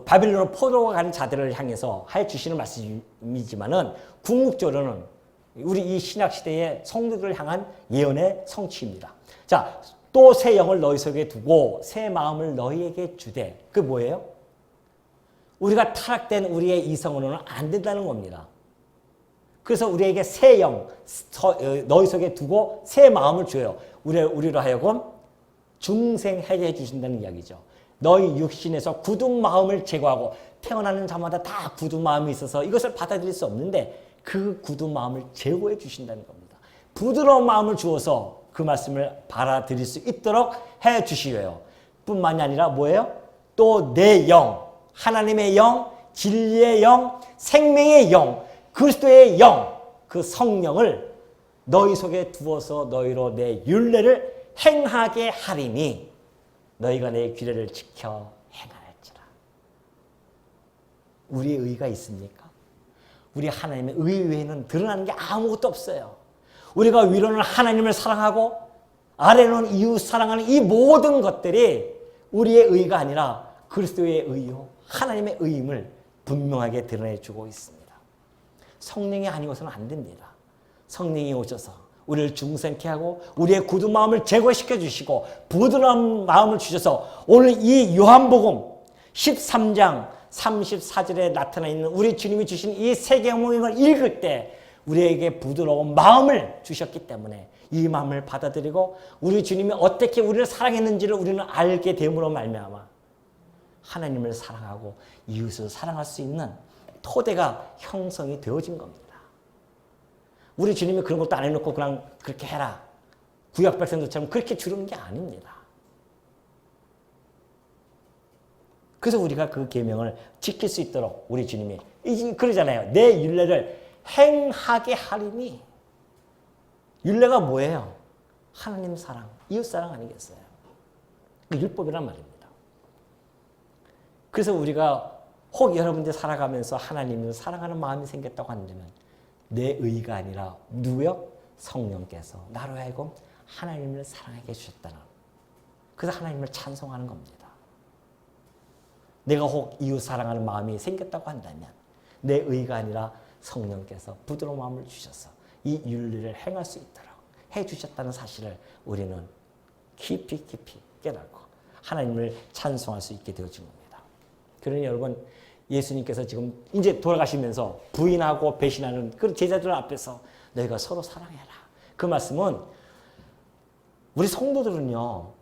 바빌론으로 포로가 가는 자들을 향해서 해 주시는 말씀이지만은 궁극적으로는 우리 이 신약 시대의 성도들을 향한 예언의 성취입니다. 자, 또 새 영을 너희 속에 두고 새 마음을 너희에게 주되. 그게 뭐예요? 우리가 타락된 우리의 이성으로는 안 된다는 겁니다. 그래서 우리에게 새 영, 너희 속에 두고 새 마음을 줘요. 우리로 하여금 중생하게 해주신다는 이야기죠. 너희 육신에서 굳은 마음을 제거하고 태어나는 자마다 다 굳은 마음이 있어서 이것을 받아들일 수 없는데 그 굳은 마음을 제거해 주신다는 겁니다. 부드러운 마음을 주어서 그 말씀을 받아들일 수 있도록 해 주시고요. 뿐만이 아니라 뭐예요? 또 내 영, 하나님의 영, 진리의 영, 생명의 영, 그리스도의 영, 그 성령을 너희 속에 두어서 너희로 내 율례를 행하게 하리니 너희가 내 규례를 지켜 행할지라. 우리의 의가 있습니까? 우리 하나님의 의 외에는 드러나는 게 아무것도 없어요. 우리가 위로는 하나님을 사랑하고 아래로는 이웃 사랑하는 이 모든 것들이 우리의 의가 아니라 그리스도의 의요 하나님의 의임을 분명하게 드러내주고 있습니다. 성령이 아니고서는 안 됩니다. 성령이 오셔서 우리를 중생케 하고 우리의 굳은 마음을 제거시켜 주시고 부드러운 마음을 주셔서 오늘 이 요한복음 13장 34절에 나타나 있는 우리 주님이 주신 이 세계명을 읽을 때 우리에게 부드러운 마음을 주셨기 때문에 이 마음을 받아들이고 우리 주님이 어떻게 우리를 사랑했는지를 우리는 알게 됨으로 말미암아 하나님을 사랑하고 이웃을 사랑할 수 있는 토대가 형성이 되어진 겁니다. 우리 주님이 그런 것도 안 해놓고 그냥 그렇게 해라. 구약 백성들처럼 그렇게 주는 게 아닙니다. 그래서 우리가 그 계명을 지킬 수 있도록 우리 주님이 그러잖아요. 내 율례를 행하게 하리니. 율례가 뭐예요? 하나님 사랑, 이웃 사랑 아니겠어요? 그 율법이란 말입니다. 그래서 우리가 혹 여러분들 살아가면서 하나님을 사랑하는 마음이 생겼다고 한다면 내 의가 아니라 누구요? 성령께서 나로 하여금 하나님을 사랑하게 해주셨다는, 그래서 하나님을 찬송하는 겁니다. 내가 혹 이웃 사랑하는 마음이 생겼다고 한다면 내 의가 아니라 성령께서 부드러운 마음을 주셔서 이 윤리를 행할 수 있도록 해주셨다는 사실을 우리는 깊이 깨닫고 하나님을 찬송할 수 있게 되어진 겁니다. 그러니 여러분, 예수님께서 지금 이제 돌아가시면서 부인하고 배신하는 그 제자들 앞에서 너희가 서로 사랑해라. 그 말씀은 우리 성도들은요,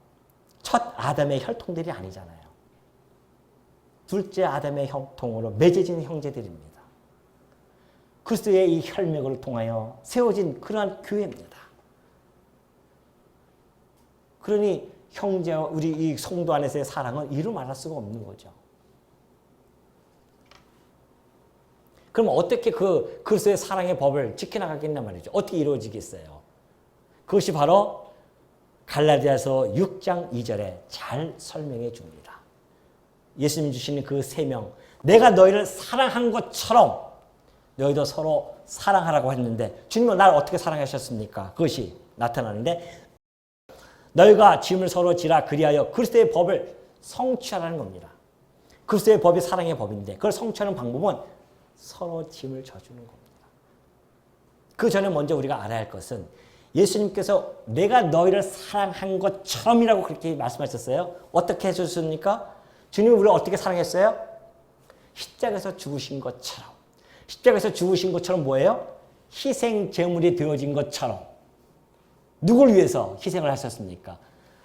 첫 아담의 혈통들이 아니잖아요. 둘째 아담의 혈통으로 맺어진 형제들입니다. 그리스도의 이 혈맥을 통하여 세워진 그러한 교회입니다. 그러니 형제와 우리 이 성도 안에서의 사랑은 이루 말할 수가 없는 거죠. 그럼 어떻게 그 그리스도의 사랑의 법을 지켜나가겠냐 말이죠. 어떻게 이루어지겠어요? 그것이 바로 갈라디아서 6장 2절에 잘 설명해 줍니다. 예수님 주시는 그 세 명, 내가 너희를 사랑한 것처럼 너희도 서로 사랑하라고 했는데 주님은 나를 어떻게 사랑하셨습니까? 그것이 나타나는데 너희가 짐을 서로 지라 그리하여 그리스도의 법을 성취하라는 겁니다. 그리스도의 법이 사랑의 법인데 그걸 성취하는 방법은 서로 짐을 져주는 겁니다. 그 전에 먼저 우리가 알아야 할 것은 예수님께서 내가 너희를 사랑한 것처럼이라고 그렇게 말씀하셨어요. 어떻게 해주셨습니까? 주님이 우리를 어떻게 사랑했어요? 십자가에서 죽으신 것처럼. 십자가에서 죽으신 것처럼 뭐예요? 희생 제물이 되어진 것처럼. 누굴 위해서 희생을 하셨습니까?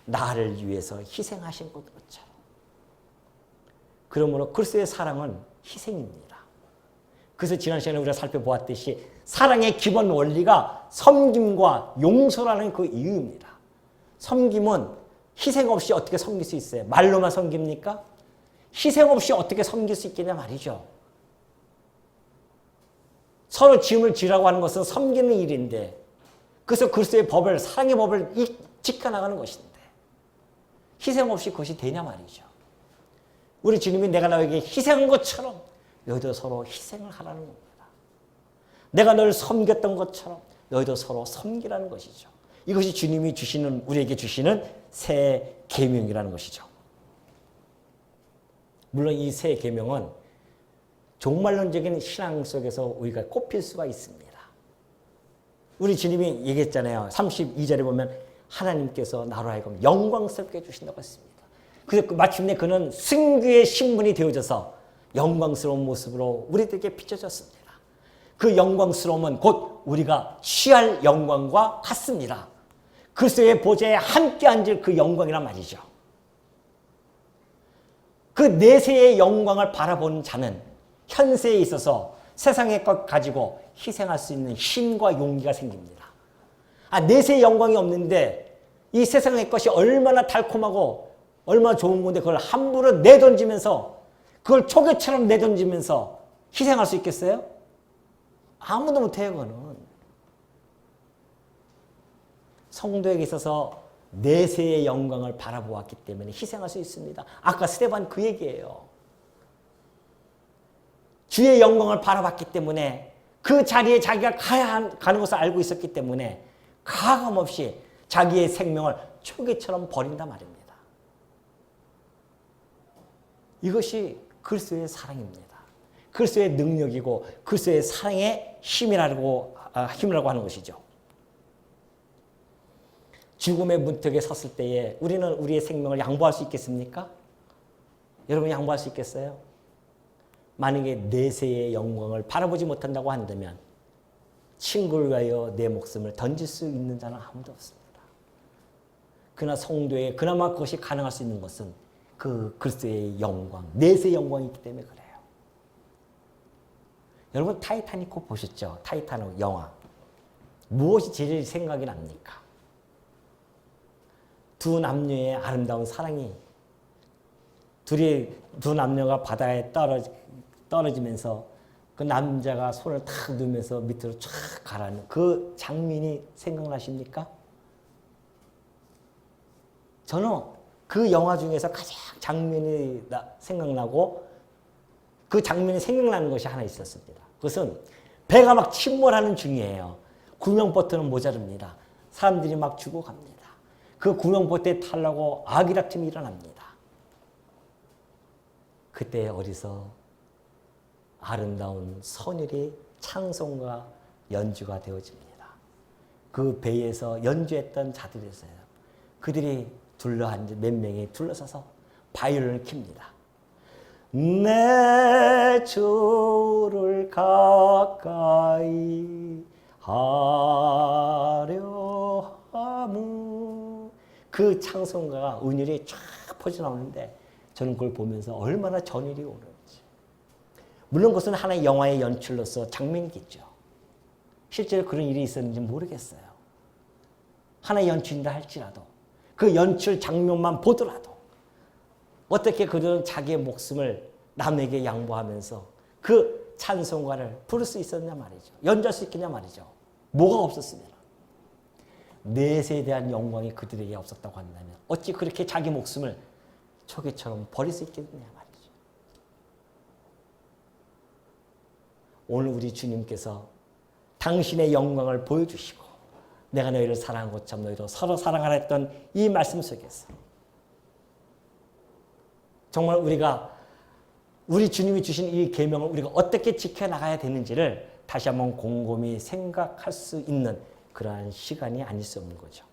나를 위해서 희생하신 것처럼. 그러므로 그리스도의 사랑은 희생입니다. 그래서 지난 시간에 우리가 살펴보았듯이 사랑의 기본 원리가 섬김과 용서라는 그 이유입니다. 섬김은 희생 없이 어떻게 섬길 수 있어요? 말로만 섬깁니까? 희생 없이 어떻게 섬길 수 있겠냐 말이죠. 서로 짐을 지라고 하는 것은 섬기는 일인데 그래서 그리스도의 법을, 사랑의 법을 지켜나가는 것인데 희생 없이 그것이 되냐 말이죠. 우리 주님이 내가 너에게 희생한 것처럼 너희도 서로 희생을 하라는 겁니다. 내가 너를 섬겼던 것처럼 너희도 서로 섬기라는 것이죠. 이것이 주님이 주시는, 우리에게 주시는 새 계명이라는 것이죠. 물론 이 새 계명은 종말론적인 신앙 속에서 우리가 꼽힐 수가 있습니다. 우리 주님이 얘기했잖아요. 32절에 보면 하나님께서 나로 하여금 영광스럽게 해주신다고 했습니다. 그래서 마침내 그는 승귀의 신분이 되어져서 영광스러운 모습으로 우리들에게 비춰졌습니다. 그 영광스러움은 곧 우리가 취할 영광과 같습니다. 그리스도의 보좌에 함께 앉을 그 영광이란 말이죠. 그 내세의 영광을 바라보는 자는 현세에 있어서 세상의 것 가지고 희생할 수 있는 힘과 용기가 생깁니다. 내세의 영광이 없는데 이 세상의 것이 얼마나 달콤하고 얼마나 좋은 건데 그걸 함부로 내던지면서 그걸 초계처럼 내던지면서 희생할 수 있겠어요? 아무도 못해요. 그거는. 성도에게 있어서 내세의 영광을 바라보았기 때문에 희생할 수 있습니다. 아까 스데반 그 얘기예요. 주의 영광을 바라봤기 때문에 그 자리에 자기가 가는 것을 알고 있었기 때문에 가감없이 자기의 생명을 초계처럼 버린단 말입니다. 이것이 그리스도의 사랑입니다. 그리스도의 능력이고 그리스도의 사랑의 힘이라고 하는 것이죠. 죽음의 문턱에 섰을 때에 우리는 우리의 생명을 양보할 수 있겠습니까? 여러분 양보할 수 있겠어요? 만약에 내세의 영광을 바라보지 못한다고 한다면 친구를 위하여 내 목숨을 던질 수 있는 자는 아무도 없습니다. 그러나 성도에 그나마 그것이 가능할 수 있는 것은 그 그리스도의 영광, 내세의 영광이 있기 때문에 그래요. 여러분 타이타닉 보셨죠? 타이타닉 영화. 무엇이 제일 생각이 납니까? 두 남녀의 아름다운 사랑이 두 남녀가 바다에 떨어지면서 그 남자가 손을 탁 넣으면서 밑으로 쫙 가라는 그 장면이 생각나십니까? 저는 그 영화 중에서 가장 장면이 생각나고 그 장면이 생각나는 것이 하나 있었습니다. 그것은 배가 막 침몰하는 중이에요. 구명보트는 모자릅니다. 사람들이 막 죽어갑니다. 그 구명보트에 타려고 아기락침이 일어납니다. 그때 어디서 아름다운 선율이 찬송과 연주가 되어집니다. 그 배에서 연주했던 자들이었어요. 그들이 몇 명이 둘러서서 바이올린을 킵니다. 내 주를 가까이 하려 함은 그 찬송가가 은율이 쫙 퍼져나오는데 저는 그걸 보면서 얼마나 전율이 오르는지. 물론 그것은 하나의 영화의 연출로서 장면이겠죠. 실제로 그런 일이 있었는지 모르겠어요. 하나의 연출인다 할지라도 그 연출 장면만 보더라도 어떻게 그들은 자기의 목숨을 남에게 양보하면서 그 찬송가를 부를 수 있었냐 말이죠. 연주할 수 있겠냐 말이죠. 뭐가 없었습니다. 넷에 대한 영광이 그들에게 없었다고 한다면 어찌 그렇게 자기 목숨을 초계처럼 버릴 수 있겠느냐 말이죠. 오늘 우리 주님께서 당신의 영광을 보여주시고 내가 너희를 사랑한 것처럼 너희도 서로 사랑하라 했던 이 말씀 속에서 정말 우리가 우리 주님이 주신 이 계명을 우리가 어떻게 지켜나가야 되는지를 다시 한번 곰곰이 생각할 수 있는 그러한 시간이 아닐 수 없는 거죠.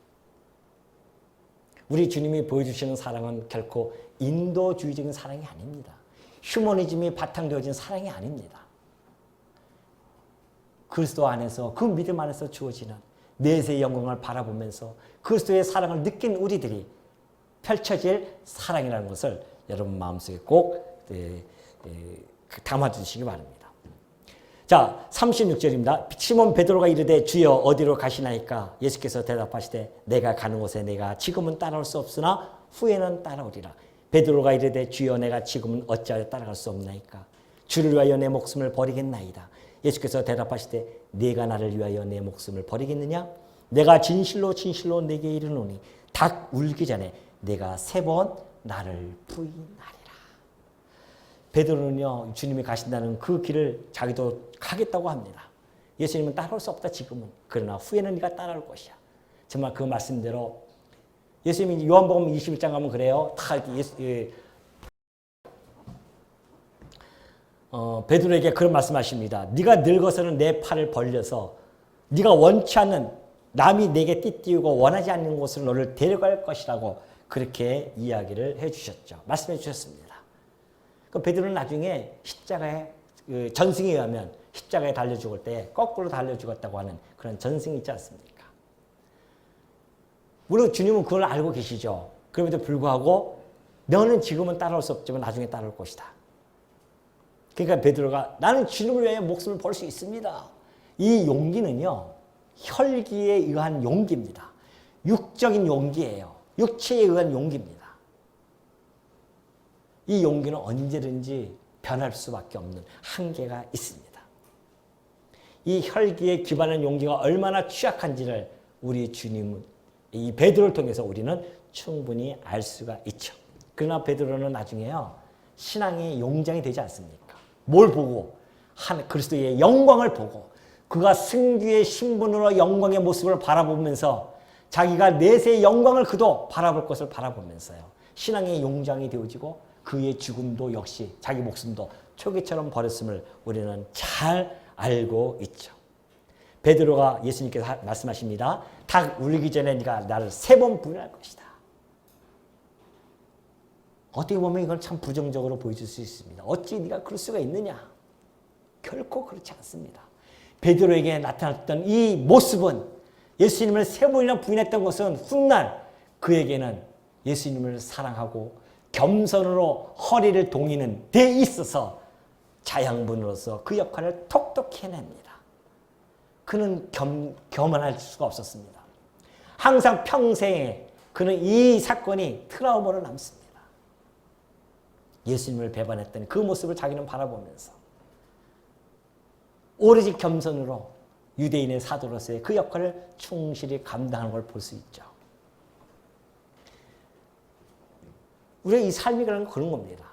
우리 주님이 보여주시는 사랑은 결코 인도주의적인 사랑이 아닙니다. 휴머니즘이 바탕되어진 사랑이 아닙니다. 그리스도 안에서 그 믿음 안에서 주어지는 내세의 영광을 바라보면서 그리스도의 사랑을 느낀 우리들이 펼쳐질 사랑이라는 것을 여러분 마음속에 꼭 담아주시기 바랍니다. 자, 36절입니다. 시몬 베드로가 이르되 주여 어디로 가시나이까? 예수께서 대답하시되 내가 가는 곳에 내가 지금은 따라올 수 없으나 후에는 따라오리라. 베드로가 이르되 주여 내가 지금은 어찌하여 따라갈 수 없나이까? 주를 위하여 내 목숨을 버리겠나이다. 예수께서 대답하시되 네가 나를 위하여 내 목숨을 버리겠느냐? 내가 진실로 진실로 네게 이르노니 닭 울기 전에 내가 3번 나를 부인하리라. 베드로는요, 주님이 가신다는 그 길을 자기도 가겠다고 합니다. 예수님은 따라올 수 없다 지금은. 그러나 후에는 네가 따라올 것이야. 정말 그 말씀대로 예수님이 요한복음 21장 가면 그래요. 베드로에게 그런 말씀하십니다. 네가 늙어서는 내 팔을 벌려서 네가 원치 않는 남이 내게 띠띠우고 원하지 않는 곳으로 너를 데려갈 것이라고 그렇게 이야기를 해주셨죠. 말씀해 주셨습니다. 그 베드로는 나중에 십자가에 전승에 의하면 십자가에 달려 죽을 때 거꾸로 달려 죽었다고 하는 그런 전승이 있지 않습니까? 물론 주님은 그걸 알고 계시죠. 그럼에도 불구하고 너는 지금은 따라올 수 없지만 나중에 따라올 것이다. 그러니까 베드로가 나는 주님을 위해 목숨을 걸 수 있습니다. 이 용기는요, 혈기에 의한 용기입니다. 육적인 용기예요. 육체에 의한 용기입니다. 이 용기는 언제든지 변할 수밖에 없는 한계가 있습니다. 이 혈기에 기반한 용기가 얼마나 취약한지를 우리 주님은 이 베드로를 통해서 우리는 충분히 알 수가 있죠. 그러나 베드로는 나중에요, 신앙의 용장이 되지 않습니까? 뭘 보고? 그리스도의 영광을 보고 그가 승귀의 신분으로 영광의 모습을 바라보면서 자기가 내세의 영광을 그도 바라볼 것을 바라보면서요, 신앙의 용장이 되어지고 그의 죽음도 역시 자기 목숨도 초기처럼 버렸음을 우리는 잘 알고 있죠. 베드로가 예수님께서 말씀하십니다. 닭 울기 전에 네가 나를 3번 부인할 것이다. 어떻게 보면 이걸 참 부정적으로 보여줄 수 있습니다. 어찌 네가 그럴 수가 있느냐? 결코 그렇지 않습니다. 베드로에게 나타났던 이 모습은 예수님을 3번이나 부인했던 것은 훗날 그에게는 예수님을 사랑하고 겸손으로 허리를 동이는 데 있어서 자양분으로서 그 역할을 톡톡히 해냅니다. 그는 겸허할 수가 없었습니다. 항상 평생에 그는 이 사건이 트라우마로 남습니다. 예수님을 배반했던 그 모습을 자기는 바라보면서 오로지 겸손으로 유대인의 사도로서의 그 역할을 충실히 감당하는 걸 볼 수 있죠. 우리의 이 삶이라는 건 그런 겁니다.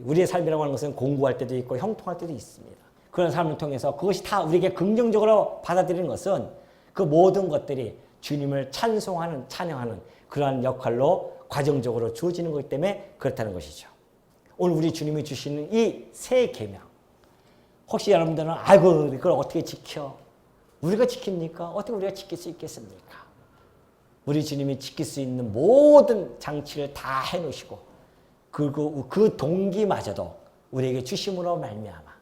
우리의 삶이라고 하는 것은 공부할 때도 있고 형통할 때도 있습니다. 그런 삶을 통해서 그것이 다 우리에게 긍정적으로 받아들이는 것은 그 모든 것들이 주님을 찬송하는, 찬양하는 그러한 역할로 과정적으로 주어지는 것이기 때문에 그렇다는 것이죠. 오늘 우리 주님이 주시는 이 새 계명, 혹시 여러분들은 아이고 이걸 어떻게 지켜? 우리가 지킵니까? 어떻게 우리가 지킬 수 있겠습니까? 우리 주님이 지킬 수 있는 모든 장치를 다 해놓으시고 그리고 그 동기마저도 우리에게 주심으로 말미암아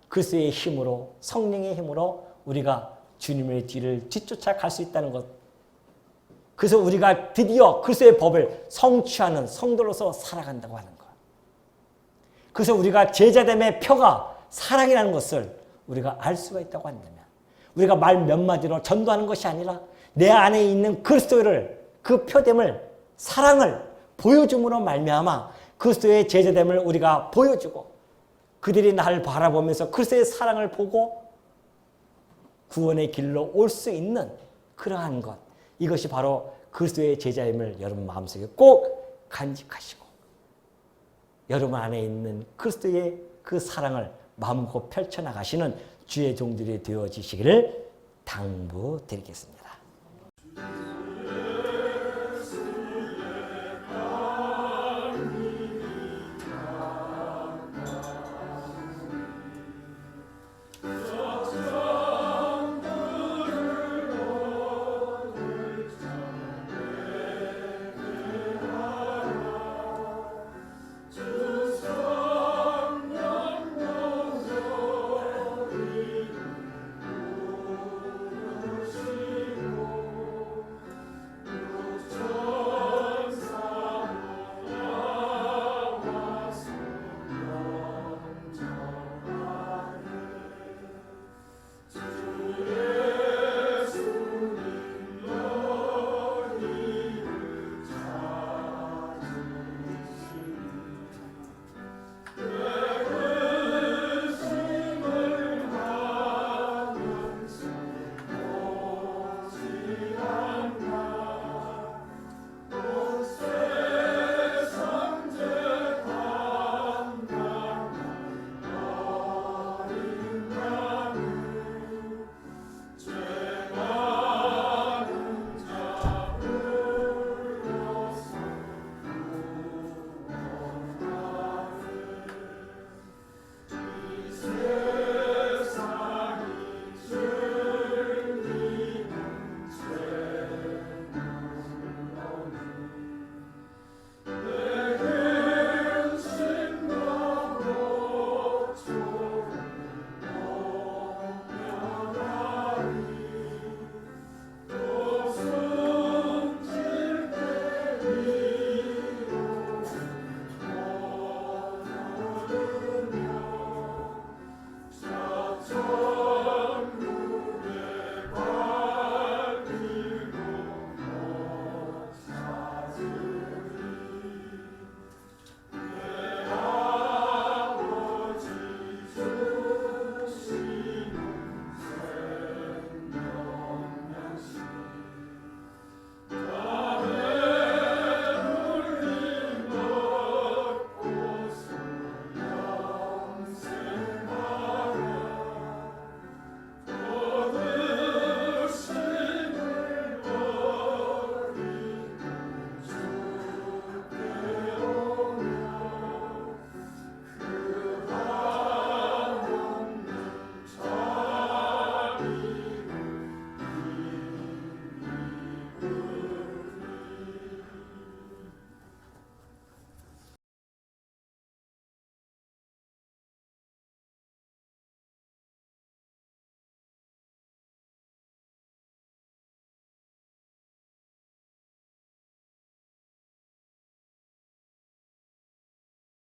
그리스도의 힘으로, 성령의 힘으로 우리가 주님의 뒤를 뒤쫓아 갈 수 있다는 것. 그래서 우리가 드디어 그리스도의 법을 성취하는 성도로서 살아간다고 하는 것. 그래서 우리가 제자됨의 표가 사랑이라는 것을 우리가 알 수가 있다고 한다면, 우리가 말 몇 마디로 전도하는 것이 아니라 내 안에 있는 그리스도를, 그 표됨을, 사랑을 보여줌으로 말미암아 그리스도의 제자됨을 우리가 보여주고 그들이 나를 바라보면서 그리스도의 사랑을 보고 구원의 길로 올 수 있는 그러한 것, 이것이 바로 그리스도의 제자임을 여러분 마음속에 꼭 간직하시고 여러분 안에 있는 그리스도의 그 사랑을 마음껏 펼쳐나가시는 주의 종들이 되어지시기를 당부드리겠습니다.